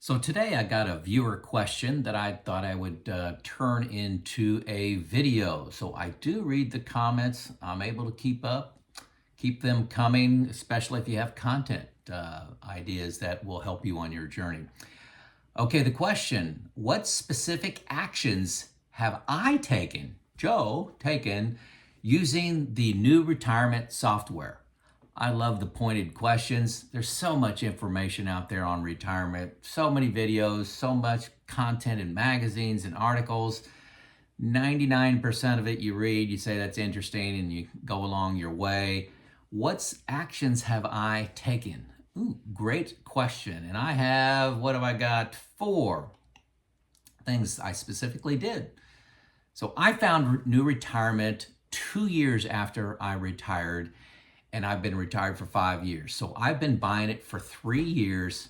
So today I got a viewer question that I thought I would turn into a video. So I do read the comments. I'm able to keep them coming, especially if you have content ideas that will help you on your journey. Okay, the question, what specific actions have I taken, Joe, taken using the new retirement software? I love the pointed questions. There's so much information out there on retirement, so many videos, so much content in magazines and articles. 99% of it you read, you say that's interesting, and you go along your way. What actions have I taken? Ooh, great question. And I have, what have I got? 4 things I specifically did. So I found new retirement 2 years after I retired, and I've been retired for 5 years. So I've been buying it for 3 years.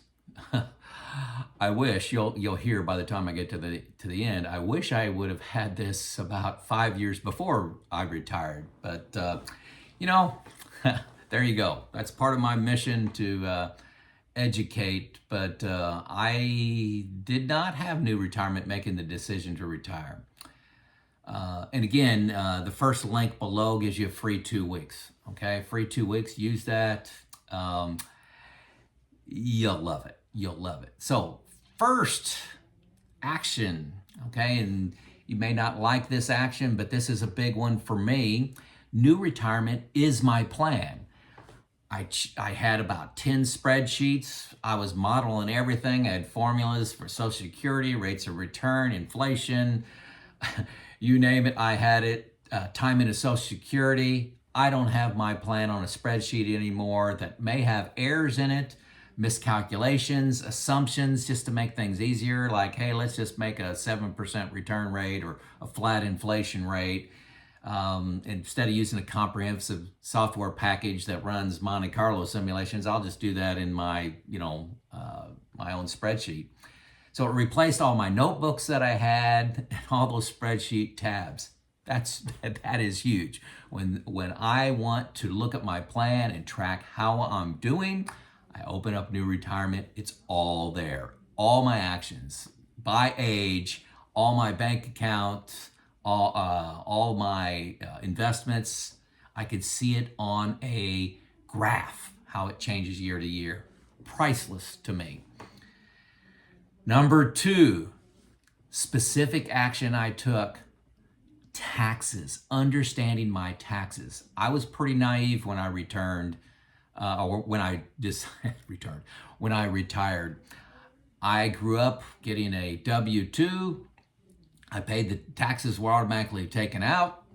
I wish you'll hear by the time I get to the end. I wish I would have had this about 5 years before I retired. But there you go. That's part of my mission to educate. But I did not have new retirement making the decision to retire. And again, the first link below gives you a free 2 weeks. Okay, free 2 weeks. Use that. You'll love it. You'll love it. So first action. Okay, and you may not like this action, but this is a big one for me. New retirement is my plan. I had about 10 spreadsheets. I was modeling everything. I had formulas for Social Security, rates of return, inflation. You name it, I had it. Time into Social Security. I don't have my plan on a spreadsheet anymore that may have errors in it, miscalculations, assumptions, just to make things easier. Like, hey, let's just make a 7% return rate or a flat inflation rate. Instead of using a comprehensive software package that runs Monte Carlo simulations, I'll just do that in my, my own spreadsheet. So it replaced all my notebooks that I had and all those spreadsheet tabs. That is huge. When I want to look at my plan and track how I'm doing, I open up New Retirement. It's all there. All my actions by age, all my bank accounts, all my investments. I could see it on a graph, how it changes year to year. Priceless to me. Number 2, specific action I took, taxes, understanding my taxes. I was pretty naive when I returned, or when I just returned, when I retired. I grew up getting a W-2. I paid the taxes were automatically taken out.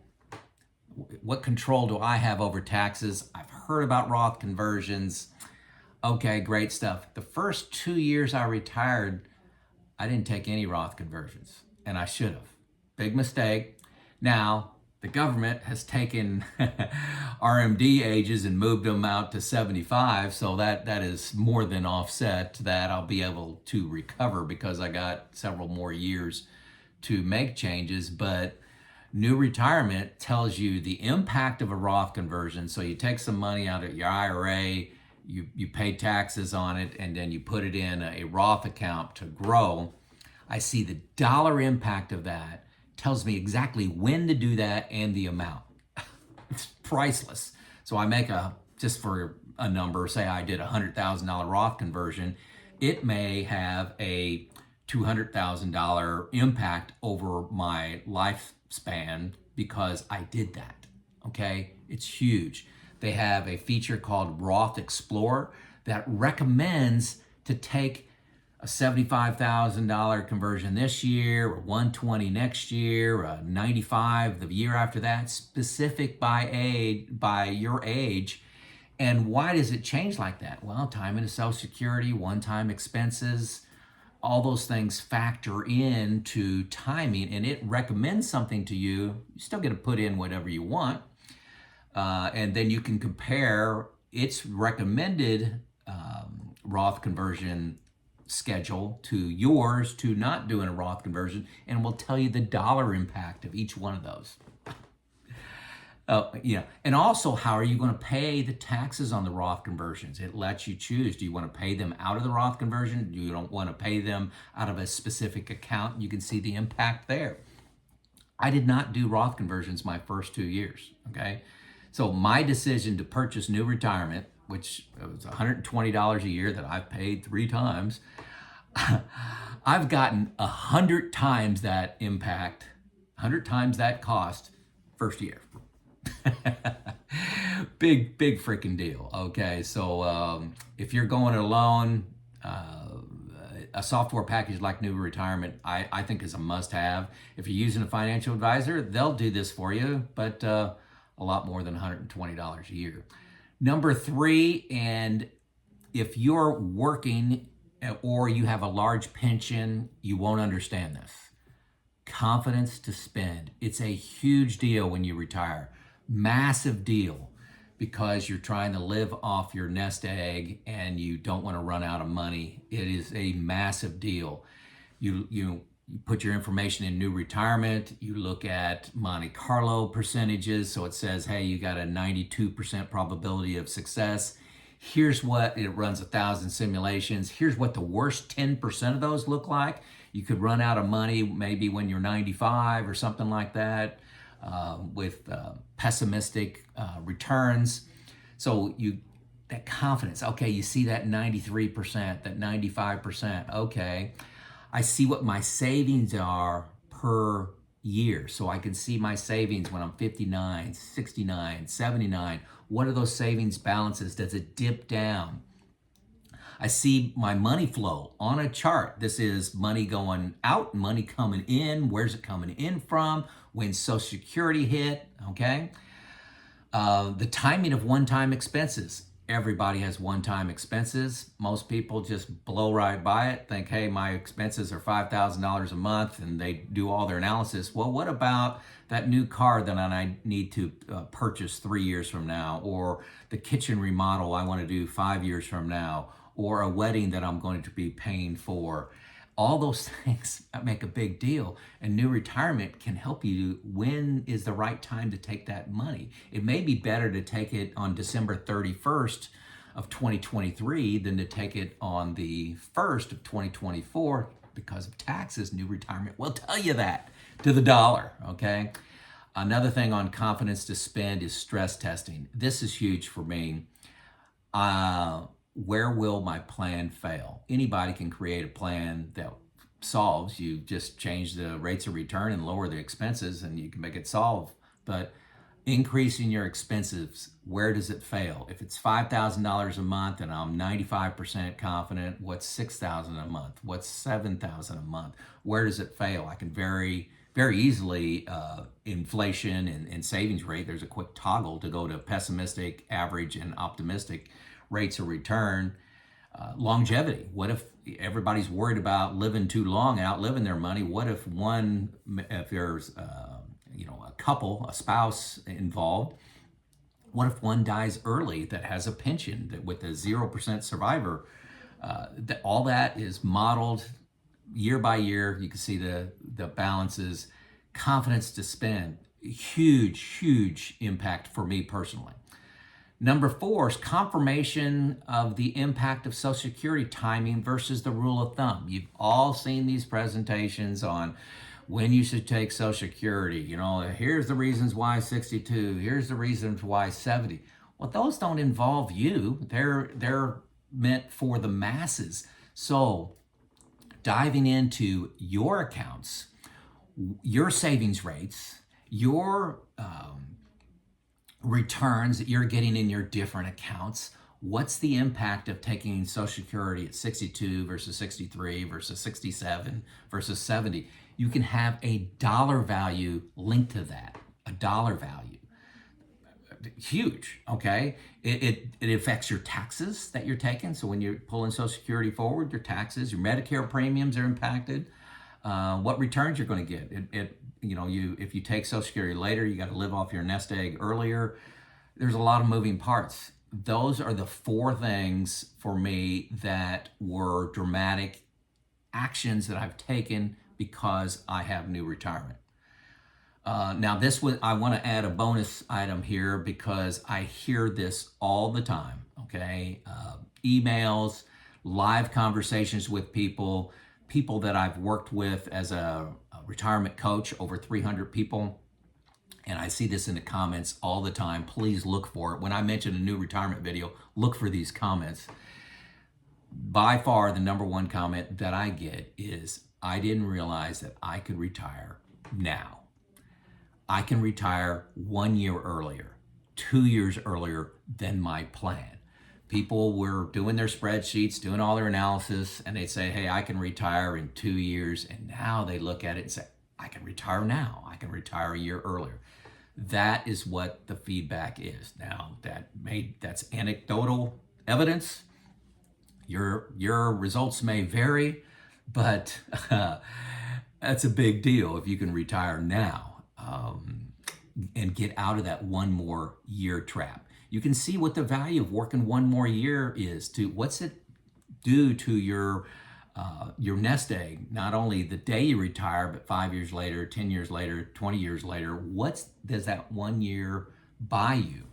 What control do I have over taxes? I've heard about Roth conversions. Okay, great stuff. The first 2 years I retired, I didn't take any Roth conversions, and I should have. Big mistake. Now, the government has taken RMD ages and moved them out to 75, so that is more than offset that I'll be able to recover because I got several more years to make changes. But New Retirement tells you the impact of a Roth conversion. So you take some money out of your IRA, you pay taxes on it, and then you put it in a Roth account to grow. I see the dollar impact of that, tells me exactly when to do that and the amount. It's priceless. So I make just for a number, say I did a $100,000 Roth conversion, it may have a $200,000 impact over my lifespan because I did that. Okay, it's huge. They have a feature called Roth Explorer that recommends to take a $75,000 conversion this year, or $120,000 next year, or $95,000 the year after that, specific by your age. And why does it change like that? Well, time into Social Security, one-time expenses, all those things factor into timing, and it recommends something to you. You still get to put in whatever you want. And then you can compare its recommended Roth conversion schedule to yours, to not doing a Roth conversion, and will tell you the dollar impact of each one of those. And also, how are you going to pay the taxes on the Roth conversions? It lets you choose. Do you want to pay them out of the Roth conversion? Do you don't want to pay them out of a specific account? You can see the impact there. I did not do Roth conversions my first 2 years. Okay. So my decision to purchase new retirement, which was $120 a year that I've paid 3 times, I've gotten 100 times that impact, 100 times that cost first year. Big freaking deal. Okay, so if you're going alone, a software package like New Retirement, I think is a must-have. If you're using a financial advisor, they'll do this for you, but a lot more than $120 a year. Number 3, and if you're working or you have a large pension, you won't understand this. Confidence to spend. It's a huge deal when you retire. Massive deal, because you're trying to live off your nest egg and you don't want to run out of money. It is a massive deal. You put your information in New Retirement. You look at Monte Carlo percentages. So it says, hey, you got a 92% probability of success. Here's what it runs 1,000 simulations. Here's what the worst 10% of those look like. You could run out of money maybe when you're 95 or something like that, with pessimistic returns. So that confidence, okay, you see that 93%, that 95%, okay. I see what my savings are per year. So I can see my savings when I'm 59, 69, 79. What are those savings balances? Does it dip down? I see my money flow on a chart. This is money going out, money coming in. Where's it coming in from? When Social Security hit, okay? The timing of one-time expenses. Everybody has one-time expenses. Most people just blow right by it, think, hey, my expenses are $5,000 a month, and they do all their analysis. Well, what about that new car that I need to purchase 3 years from now, or the kitchen remodel I want to do 5 years from now, or a wedding that I'm going to be paying for? All those things make a big deal, and New Retirement can help you. When is the right time to take that money? It may be better to take it on December 31st of 2023 than to take it on the 1st of 2024 because of taxes. New Retirement will tell you that to the dollar, okay? Another thing on confidence to spend is stress testing. This is huge for me. Where will my plan fail? Anybody can create a plan that solves. You just change the rates of return and lower the expenses and you can make it solve. But increasing your expenses, where does it fail? If it's $5,000 a month and I'm 95% confident, what's $6,000 a month? What's $7,000 a month? Where does it fail? I can very easily, inflation and savings rate, there's a quick toggle to go to pessimistic, average, and optimistic rates of return. Longevity. What if everybody's worried about living too long and outliving their money? What if there's a couple, a spouse involved? What if one dies early that has a pension that with a 0% survivor? All that is modeled year by year. You can see the balances. Confidence to spend. Huge impact for me personally. Number 4 is confirmation of the impact of Social Security timing versus the rule of thumb. You've all seen these presentations on when you should take Social Security. Here's the reasons why 62. Here's the reasons why 70. Well, those don't involve you. They're meant for the masses. So diving into your accounts, your savings rates, your returns that you're getting in your different accounts. What's the impact of taking Social Security at 62 versus 63 versus 67 versus 70? You can have a dollar value linked to that, a dollar value. Huge, okay? It affects your taxes that you're taking. So when you're pulling Social Security forward, your taxes, your Medicare premiums are impacted. What returns you're going to get. If you take Social Security later, you got to live off your nest egg earlier. There's a lot of moving parts. Those are the 4 things for me that were dramatic actions that I've taken because I have New Retirement. Now I want to add a bonus item here because I hear this all the time, okay? Emails, live conversations with people that I've worked with as a retirement coach, over 300 people. And I see this in the comments all the time. Please look for it. When I mention a new retirement video, look for these comments. By far, the number one comment that I get is, I didn't realize that I could retire now. I can retire 1 year earlier, 2 years earlier than my plan. People were doing their spreadsheets, doing all their analysis, and they say, hey, I can retire in 2 years. And now they look at it and say, I can retire now. I can retire a year earlier. That is what the feedback is. Now, that's anecdotal evidence. Your results may vary, but that's a big deal if you can retire now and get out of that one more year trap. You can see what the value of working one more year is. What's it do to your nest egg? Not only the day you retire, but 5 years later, 10 years later, 20 years later. What does that 1 year buy you?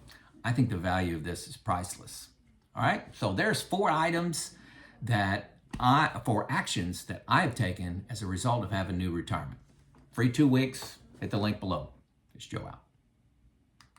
I think the value of this is priceless. All right, so there's 4 items for actions that I've taken as a result of having new retirement. Free 2 weeks. Hit the link below. It's Joe out.